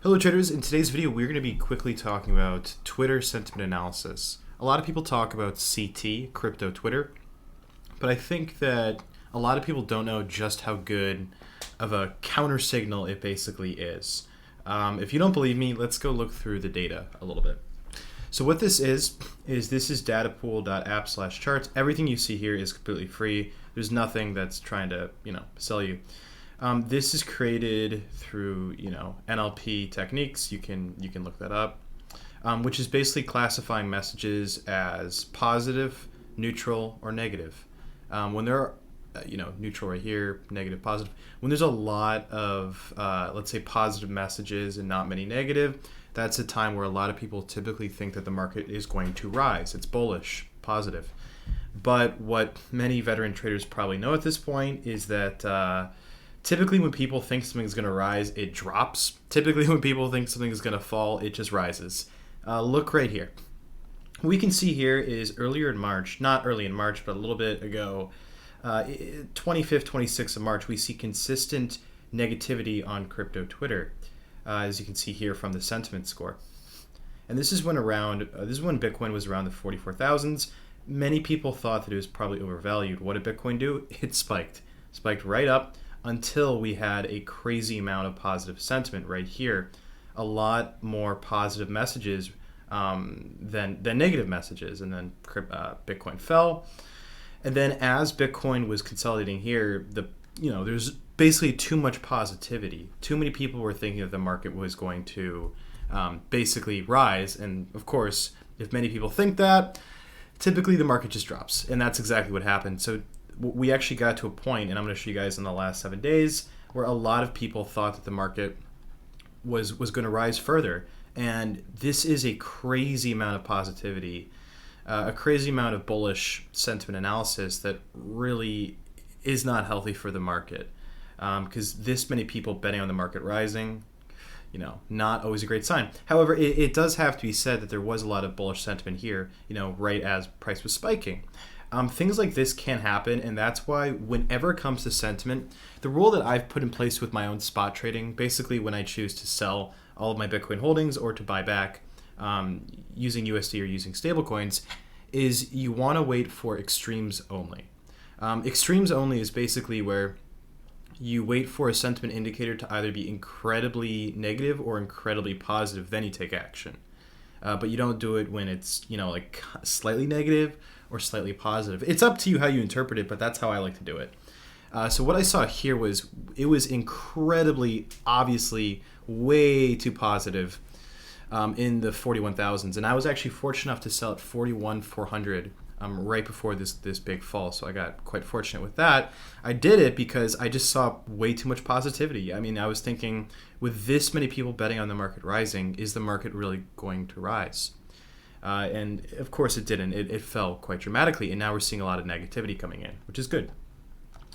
Hello traders, in today's video we're going to be quickly talking about Twitter sentiment analysis. A lot of people talk about CT, crypto Twitter, but I think that a lot of people don't know just how good of a counter signal it basically is. If you don't believe me, let's go look through the data a little bit. So what this is this is datapool.app/charts. Everything you see here is completely free. There's nothing that's trying to, sell you. This is created through, NLP techniques. You can look that up, which is basically classifying messages as positive, neutral, or negative. When there are, neutral right here, negative, positive. When there's a lot of, let's say, positive messages and not many negative, that's a time where a lot of people typically think that the market is going to rise. It's bullish, positive. But what many veteran traders probably know at this point is that typically when people think something's going to rise, it drops. Typically when people think something is going to fall, it just rises. Look right here. What we can see here is earlier in March, not early in March, but a little bit ago, 25th, 26th of March, we see consistent negativity on crypto Twitter, as you can see here from the sentiment score. And this is when Bitcoin was around the 44,000s. Many people thought that it was probably overvalued. What did Bitcoin do? It spiked right up until we had a crazy amount of positive sentiment right here. A lot more positive messages than negative messages, and then Bitcoin fell. And then as Bitcoin was consolidating here, there's basically too much positivity. Too many people were thinking that the market was going to basically rise, and of course, if many people think that, typically the market just drops, and that's exactly what happened. So we actually got to a point, and I'm going to show you guys in the last 7 days, where a lot of people thought that the market was going to rise further. And this is a crazy amount of positivity, a crazy amount of bullish sentiment analysis that really is not healthy for the market. Because this many people betting on the market rising, not always a great sign. However, it does have to be said that there was a lot of bullish sentiment here, right as price was spiking. Things like this can happen, and that's why whenever it comes to sentiment, the rule that I've put in place with my own spot trading, basically when I choose to sell all of my Bitcoin holdings or to buy back using USD or using stablecoins, is you want to wait for extremes only. Extremes only is basically where you wait for a sentiment indicator to either be incredibly negative or incredibly positive, then you take action. But you don't do it when it's, like slightly negative or slightly positive. It's up to you how you interpret it, but that's how I like to do it. So what I saw here was it was incredibly, obviously, way too positive in the 41,000s. And I was actually fortunate enough to sell at 41,400 right before this big fall. So I got quite fortunate with that. I did it because I just saw way too much positivity. I mean, I was thinking, with this many people betting on the market rising, is the market really going to rise? And of course it didn't. It fell quite dramatically, and now we're seeing a lot of negativity coming in, which is good.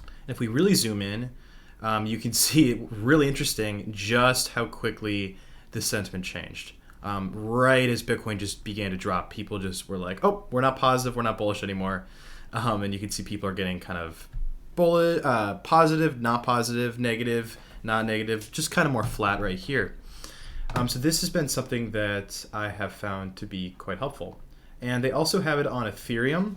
And if we really zoom in, you can see it really interesting just how quickly the sentiment changed. Right as Bitcoin just began to drop, people just were like, oh, we're not positive, we're not bullish anymore. And you can see people are getting kind of positive, not positive, negative, not negative, just kind of more flat right here. So this has been something that I have found to be quite helpful. And they also have it on Ethereum.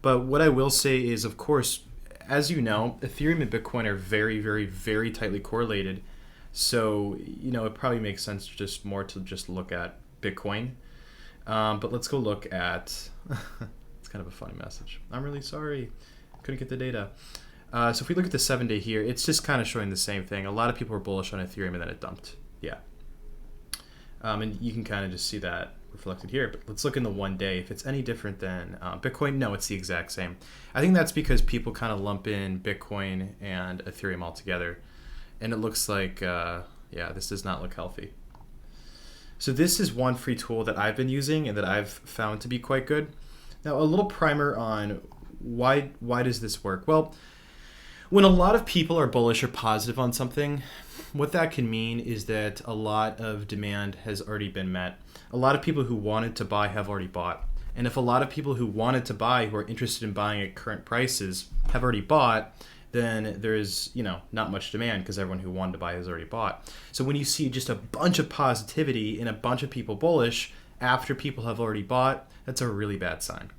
But what I will say is, of course, as you know, Ethereum and Bitcoin are very, very, very tightly correlated. So, it probably makes sense to just look at Bitcoin. But let's go look at, it's kind of a funny message. I'm really sorry. Couldn't get the data. So if we look at the 7-day here, it's just kind of showing the same thing. A lot of people were bullish on Ethereum and then it dumped. Yeah. And you can kind of just see that reflected here. But let's look in the 1 day. If it's any different than Bitcoin, no, it's the exact same. I think that's because people kind of lump in Bitcoin and Ethereum all together. And it looks like, this does not look healthy. So this is one free tool that I've been using and that I've found to be quite good. Now, a little primer on why does this work? Well, when a lot of people are bullish or positive on something, what that can mean is that a lot of demand has already been met. A lot of people who wanted to buy have already bought. And if a lot of people who wanted to buy, who are interested in buying at current prices, have already bought, then there's, not much demand because everyone who wanted to buy has already bought. So when you see just a bunch of positivity and a bunch of people bullish after people have already bought, that's a really bad sign.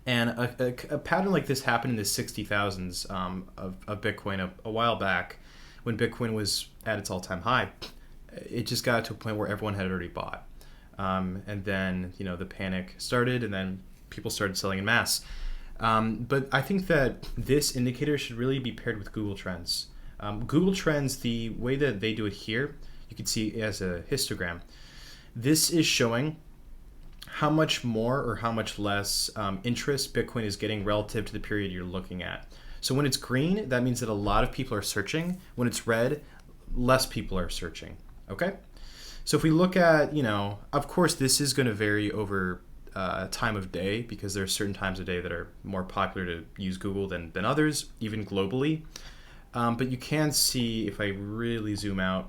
And a pattern like this happened in the 60,000s of Bitcoin a while back when Bitcoin was at its all-time high. It just got to a point where everyone had already bought. And then, the panic started, and then people started selling in mass. But I think that this indicator should really be paired with Google Trends. Google Trends, the way that they do it here, you can see as a histogram. This is showing how much more or how much less interest Bitcoin is getting relative to the period you're looking at. So when it's green, that means that a lot of people are searching. When it's red, less people are searching. Okay? So if we look at, of course, this is going to vary over time of day because there are certain times of day that are more popular to use Google than others, even globally. But you can see, if I really zoom out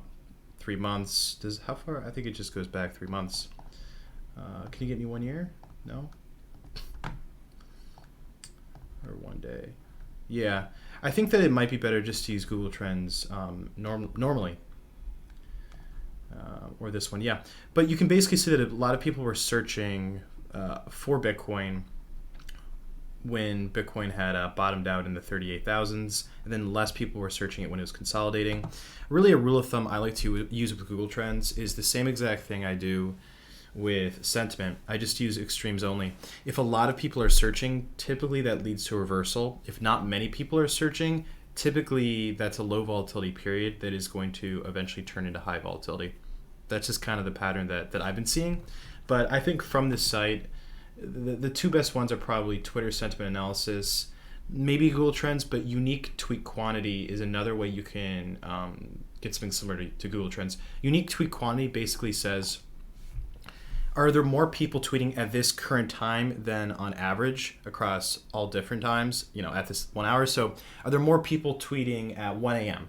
3 months, how far? I think it just goes back 3 months. Can you get me 1 year? No? Or 1 day? Yeah. I think that it might be better just to use Google Trends normally. Or this one, yeah. But you can basically see that a lot of people were searching for Bitcoin when Bitcoin had bottomed out in the 38,000s, and then less people were searching it when it was consolidating. Really, a rule of thumb I like to use with Google Trends is the same exact thing I do with sentiment. I just use extremes only. If a lot of people are searching, typically that leads to a reversal. If not many people are searching, typically that's a low volatility period that is going to eventually turn into high volatility. That's just kind of the pattern that I've been seeing. But I think from this site, the two best ones are probably Twitter Sentiment Analysis, maybe Google Trends, but unique tweet quantity is another way you can get something similar to Google Trends. Unique tweet quantity basically says, are there more people tweeting at this current time than on average across all different times, at this 1 hour? So are there more people tweeting at 1 a.m.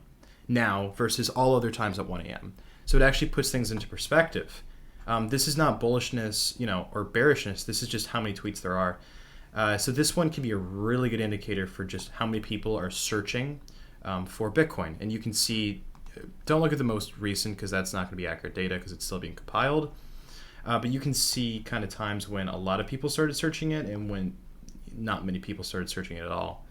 now versus all other times at 1 a.m.? So it actually puts things into perspective. This is not bullishness, or bearishness. This is just how many tweets there are. So this one can be a really good indicator for just how many people are searching for Bitcoin. And you can see, don't look at the most recent because that's not going to be accurate data because it's still being compiled. But you can see kind of times when a lot of people started searching it and when not many people started searching it at all.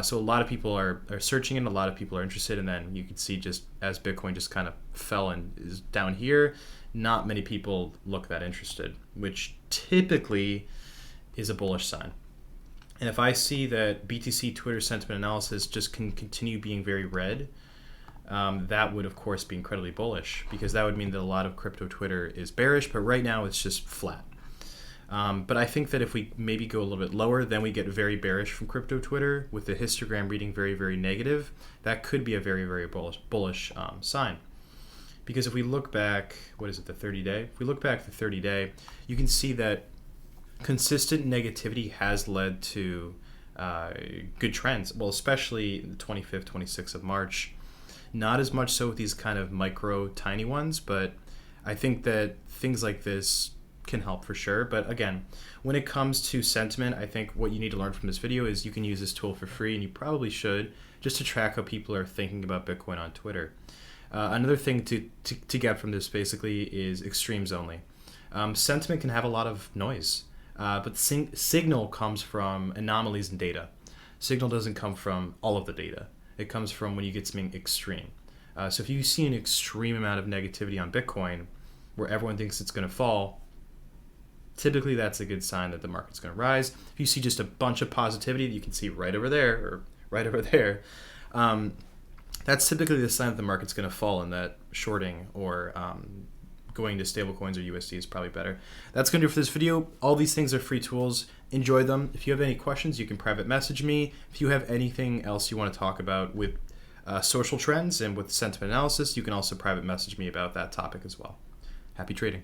So a lot of people are searching it, and a lot of people are interested, and then you can see just as Bitcoin just kind of fell and is down here, not many people look that interested, which typically is a bullish sign. And if I see that BTC Twitter Sentiment Analysis just can continue being very red, that would of course be incredibly bullish because that would mean that a lot of crypto Twitter is bearish, but right now it's just flat. But I think that if we maybe go a little bit lower, then we get very bearish from crypto Twitter with the histogram reading very, very negative. That could be a very, very bullish sign. Because if we look back, the 30-day? If we look back the 30-day, you can see that consistent negativity has led to good trends. Well, especially the 25th, 26th of March. Not as much so with these kind of micro, tiny ones, but I think that things like this can help for sure. But again, when it comes to sentiment, I think what you need to learn from this video is you can use this tool for free, and you probably should, just to track how people are thinking about Bitcoin on Twitter. Another thing to get from this basically is extremes only. Sentiment can have a lot of noise, but signal comes from anomalies in data. Signal doesn't come from all of the data. It comes from when you get something extreme. So if you see an extreme amount of negativity on Bitcoin where everyone thinks it's going to fall, typically that's a good sign that the market's going to rise. If you see just a bunch of positivity that you can see right over there or right over there, that's typically the sign that the market's going to fall, and that shorting or going to stablecoins or USD is probably better. That's going to do it for this video. All these things are free tools. Enjoy them. If you have any questions, you can private message me. If you have anything else you want to talk about with social trends and with sentiment analysis, you can also private message me about that topic as well. Happy trading.